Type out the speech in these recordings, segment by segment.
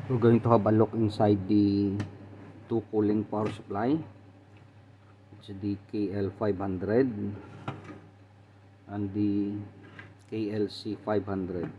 We're going to have a look inside the two cooling power supply. It's the KL-500 and the KL-C500.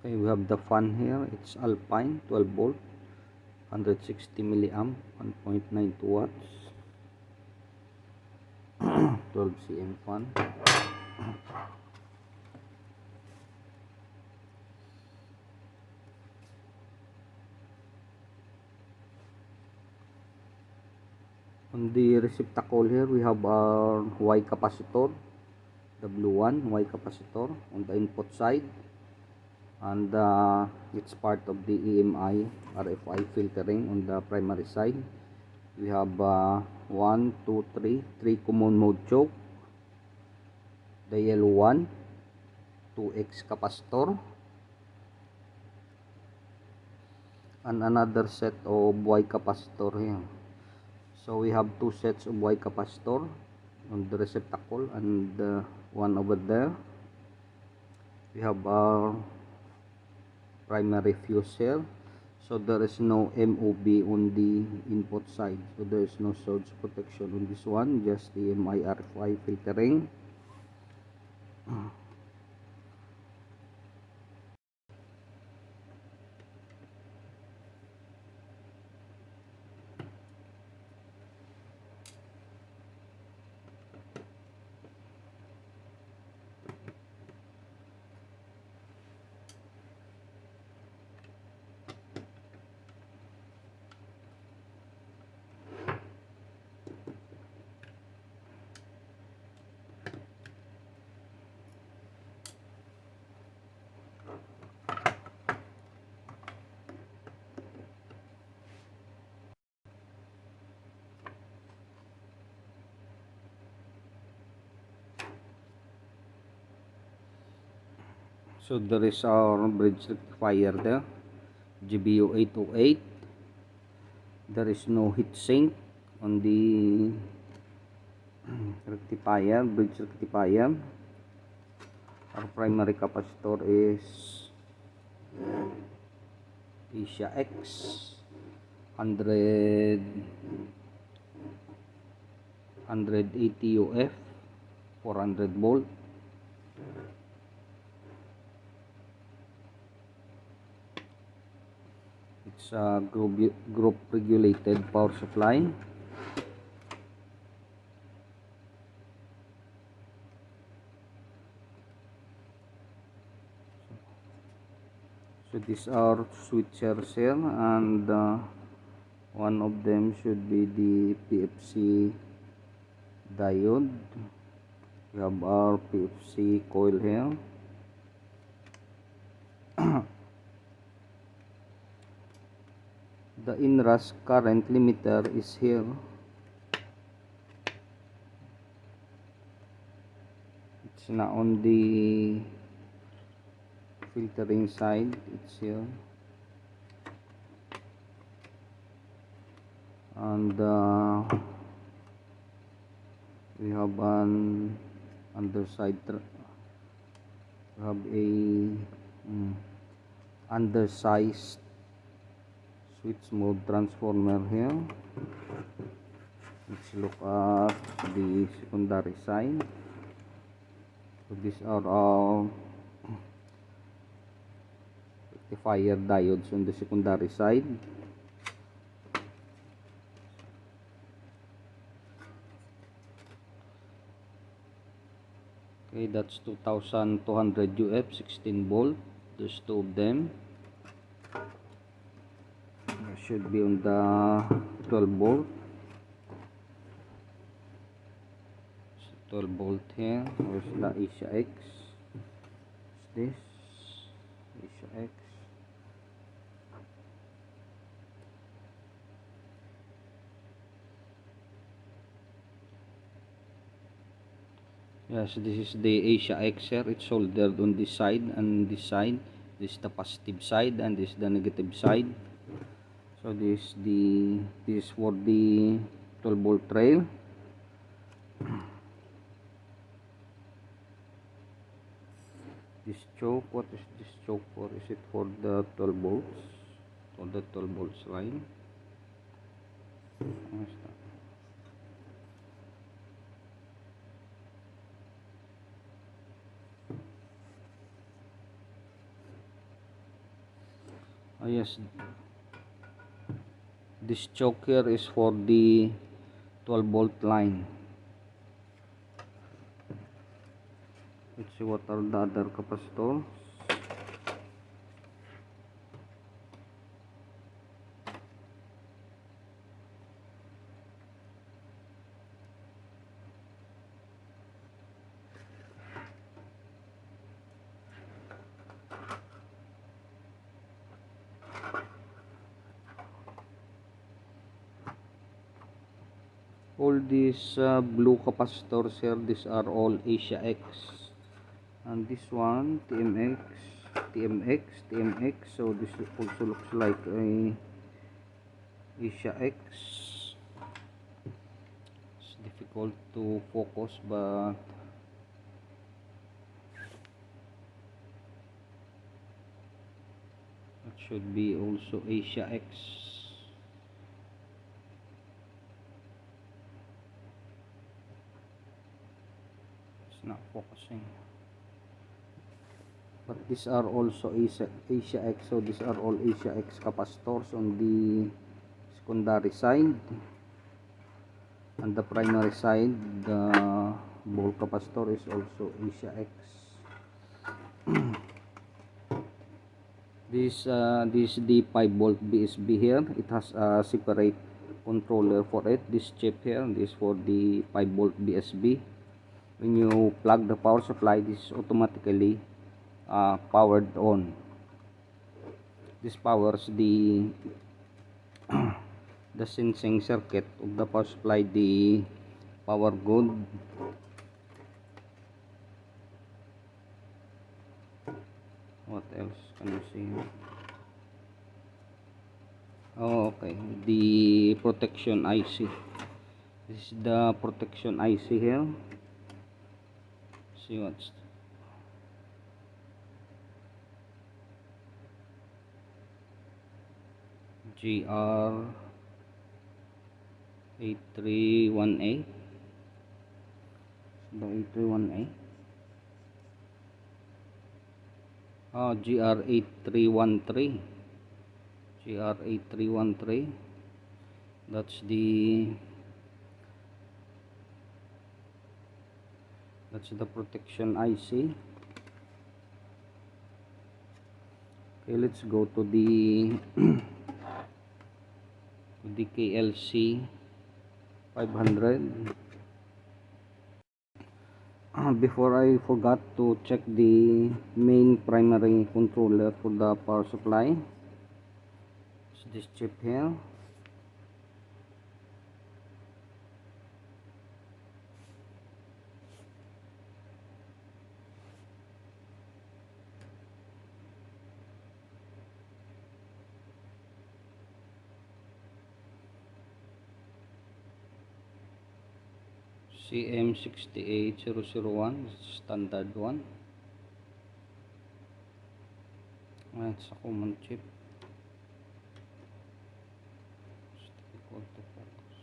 Okay, we have the fan here. It's Alpine 12 volt, 160 milliamp, 1.92 watts, 12 cm fan. On the receptacle here, we have our Y capacitor, W1 Y capacitor on the input side, and it's part of the EMI RFI filtering on the primary side. We have 1, 2, 3 common mode choke, the yellow one, 2X capacitor, and another set of Y capacitor here. So we have two sets of Y capacitor on the receptacle and one over there. We have our primary fuse here, so there is no MOB on the input side, so there is no surge protection on this one, just the EMI RFI filtering. So there is our bridge rectifier there, GBU 808. There is no heatsink on the rectifier, bridge rectifier. Our primary capacitor is AsiaX 180 UF 400 volt. It's a group regulated power supply. So these are switchers here, and one of them should be the PFC diode. We have our PFC coil here. The inrush current limiter is here. It's not on the filtering side, it's here. and we have an underside we have a undersized switch mode transformer here. Let's look at the secondary side. So these are all rectifier diodes on the secondary side. Okay, that's 2200 UF 16 volt. There's two of them. It should be on the 12 volt. 12 volt here. Where's the AsiaX? What's this? AsiaX. Yes, this is the AsiaX here. It's soldered on this side and this side. This is the positive side and this is the negative side. So this is for the 12 volt rail. This choke, what is this choke for? Is it for the 12 volts? For the 12 volts line? Oh yes, this choke here is for the 12 volt line. Let's see what are the other capacitors. All these blue capacitors here, these are all AsiaX, and this one TMX. So this also looks like a AsiaX. It's difficult to focus, but it should be also AsiaX. Not focusing, but these are also AsiaX. So these are all AsiaX capacitors on the secondary side, and the primary side, the volt capacitor is also AsiaX. This is the 5 volt BSB here. It has a separate controller for it. This chip here, this for the 5 volt BSB. When you plug the power supply, this is automatically powered on. This powers the the sensing circuit of the power supply, the power good. What else can you see? Oh, okay, the protection IC. This is the protection IC here. See what's GR8318. The 8318. GR8313. GR8313. That's the protection IC. Okay, let's go to the KL-C500. Before, I forgot to check the main primary controller for the power supply. It's this chip here. CM68001, standard one. It's a common chip. Equal to focus.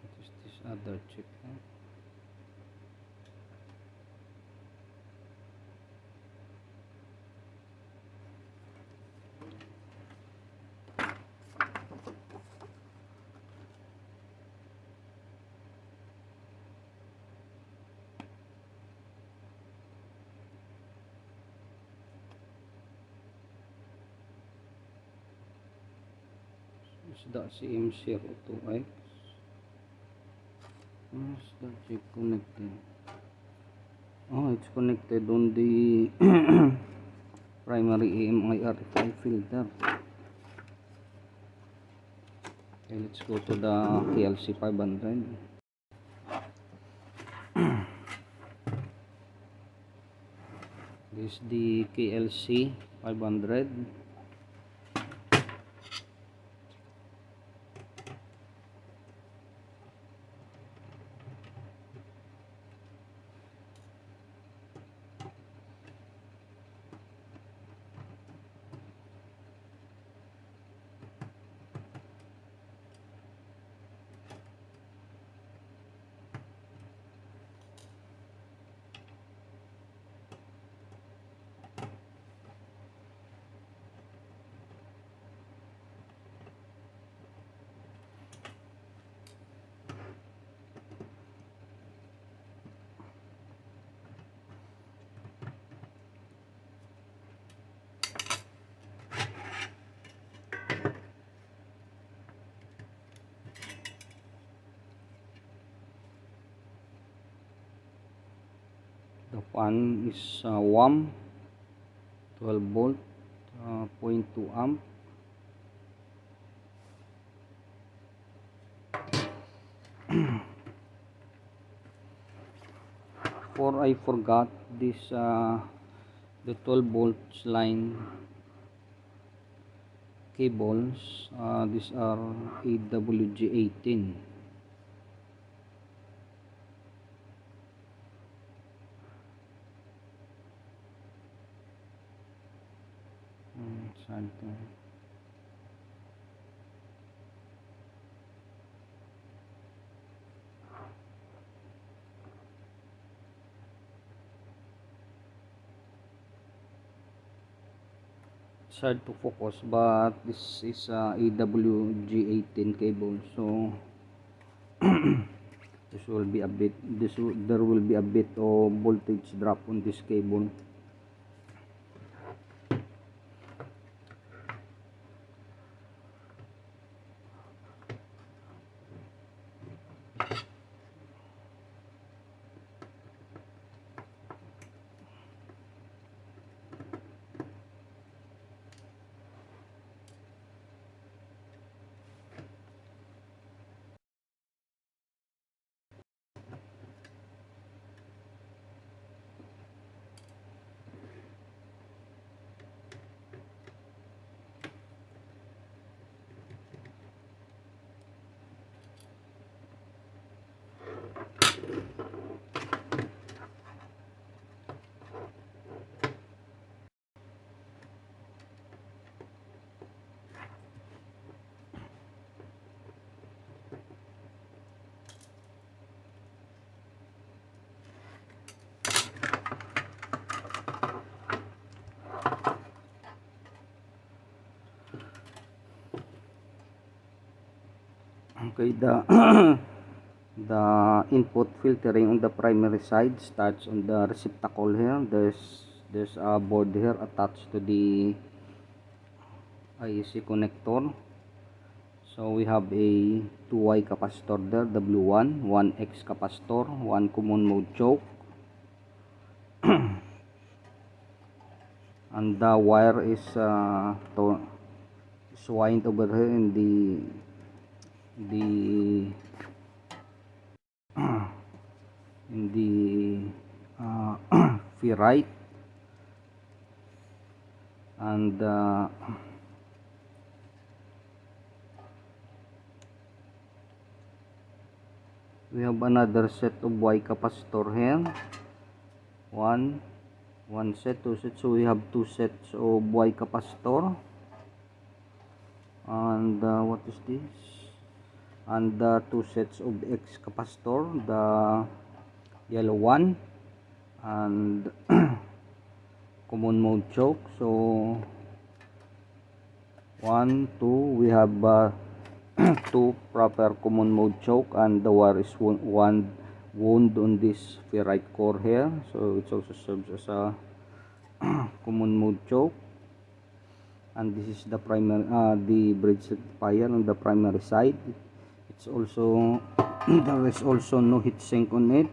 What is this other chip? Is that CM02X? Is that chip connected? Oh, it's connected on the primary AMI RFI filter. Okay, let's go to the KL-C500. This is the KL-C500. The fan is WAM 12 volt 0.2 amp. Before I forgot this, the 12 volts line cables, these are AWG18. Something. It's hard to focus, but this is AWG18 cable, so this will be a bit, there will be a bit of voltage drop on this cable. Okay, the the input filtering on the primary side starts on the receptacle here. There's a board here attached to the IEC connector. So we have a 2Y capacitor there, W1, 1X capacitor, 1 common mode choke, and the wire is wind over here in the ferrite, and we have another set of Y capacitor here. One set, two sets. So we have two sets of Y capacitor. And what is this? And two sets of X capacitor, the yellow one and common mode choke. So 1, 2, we have two proper common mode choke, and the wire is one wound on this ferrite core here, so it also serves as a common mode choke. And this is the primary, the bridge rectifier on the primary side. It's also there is also no heatsink on it.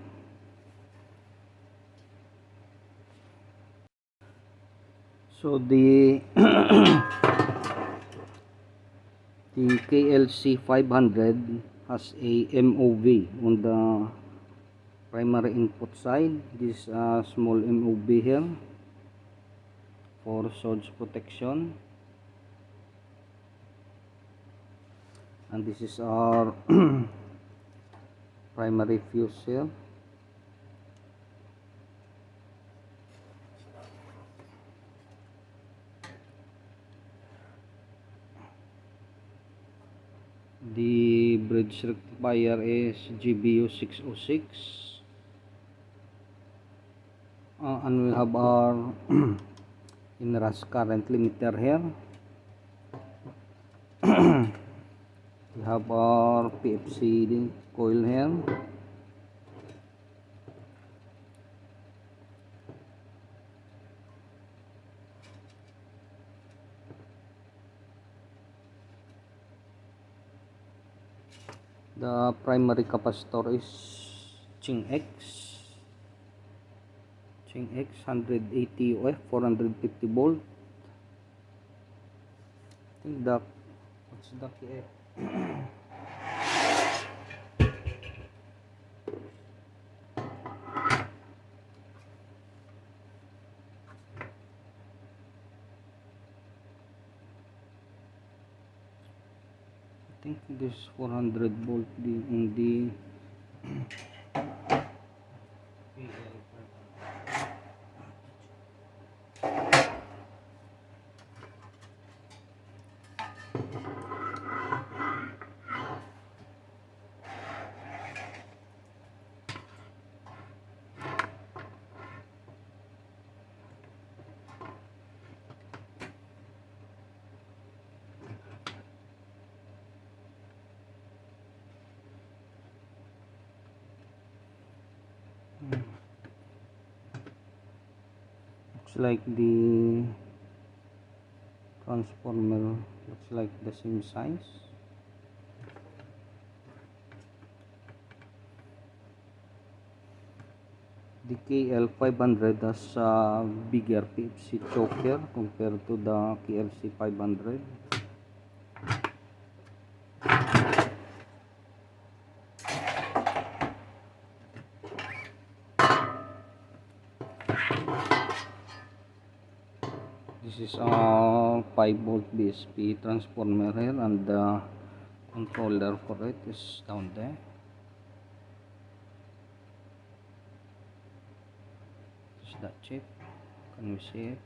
So the the KL-C500 has a MOV on the primary input side. This small MOV here for surge protection, and this is our primary fuse here. The bridge rectifier is GBU 606, and we have our inrush current limiter here. We have our PFC coil here. The primary capacitor is ChengX 180 UF 450 volt. I think the what's the KF? I think this 400 volt in the looks like the transformer looks like the same size. The KL-500 has a bigger PFC choke here compared to the KL-C500. This is a 5 volt BSP transformer here, and the controller for it is down there. This is that chip. Can we see it?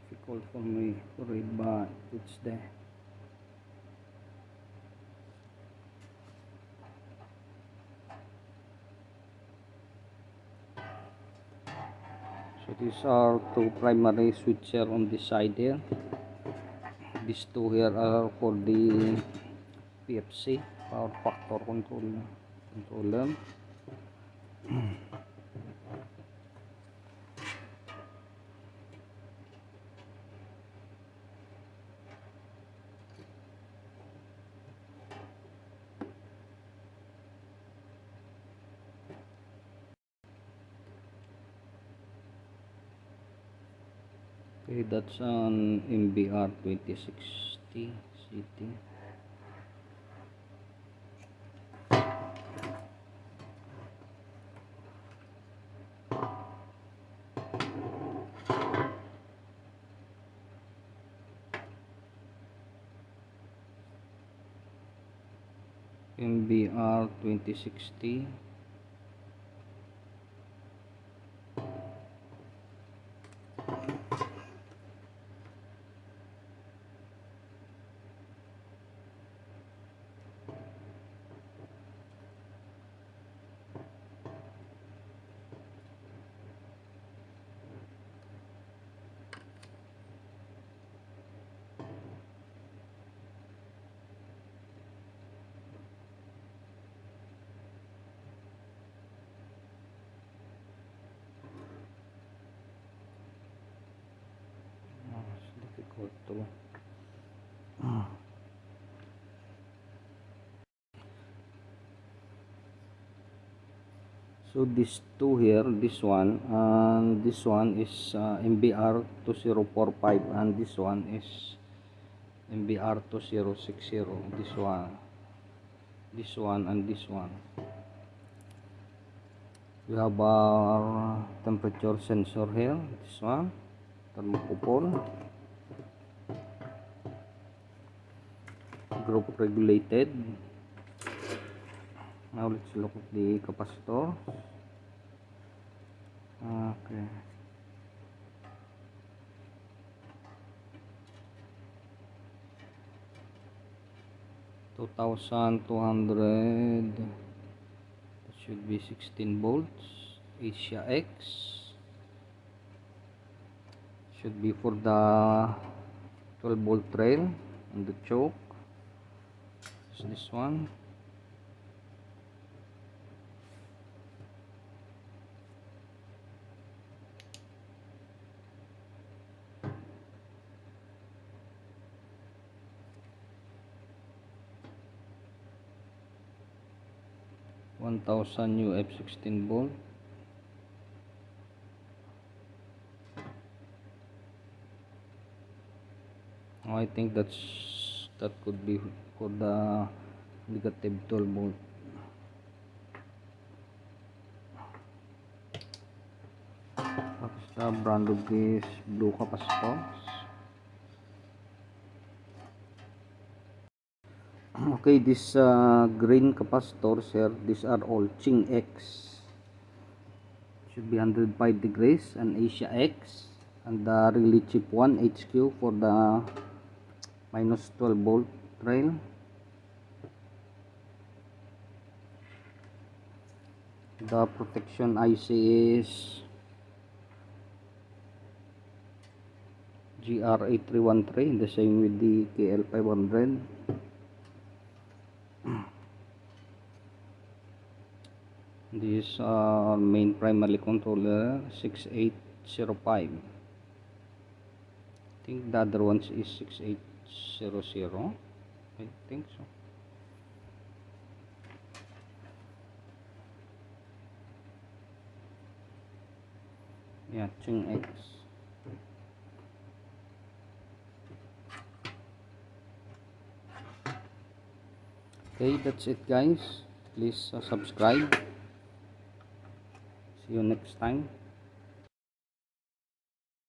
Difficult for me to read, but it's there. So these are two primary switcher on this side here. These two here are for the PFC, power factor controller. Okay, that's an MBR 2060 CT. MBR 2060. It's difficult to. So these two here, this one and this one is MBR 2045, and this one is MBR 2060. This one and this one. We have our temperature sensor here. This one, thermocouple, group regulated. Now let's look at the capacitor. Okay. $2,200. That should be 16 volts. AsiaX should be for the 12 volt rail and the choke. Is this one. UF 16 volt. I think that could be for the negative 12 volt. Tapos the brand of this blue capacitors. Okay, this green capacitors here, these are all ChengX. Should be 105 degrees, and AsiaX, and the really cheap one, HQ, for the minus 12 volt rail. The protection IC is GR8313, the same with the KL-500. This is main primary controller 6805. I think the other ones is 6800. I think so. Yeah, ChengX. Okay, that's it guys. Please subscribe. See you next time.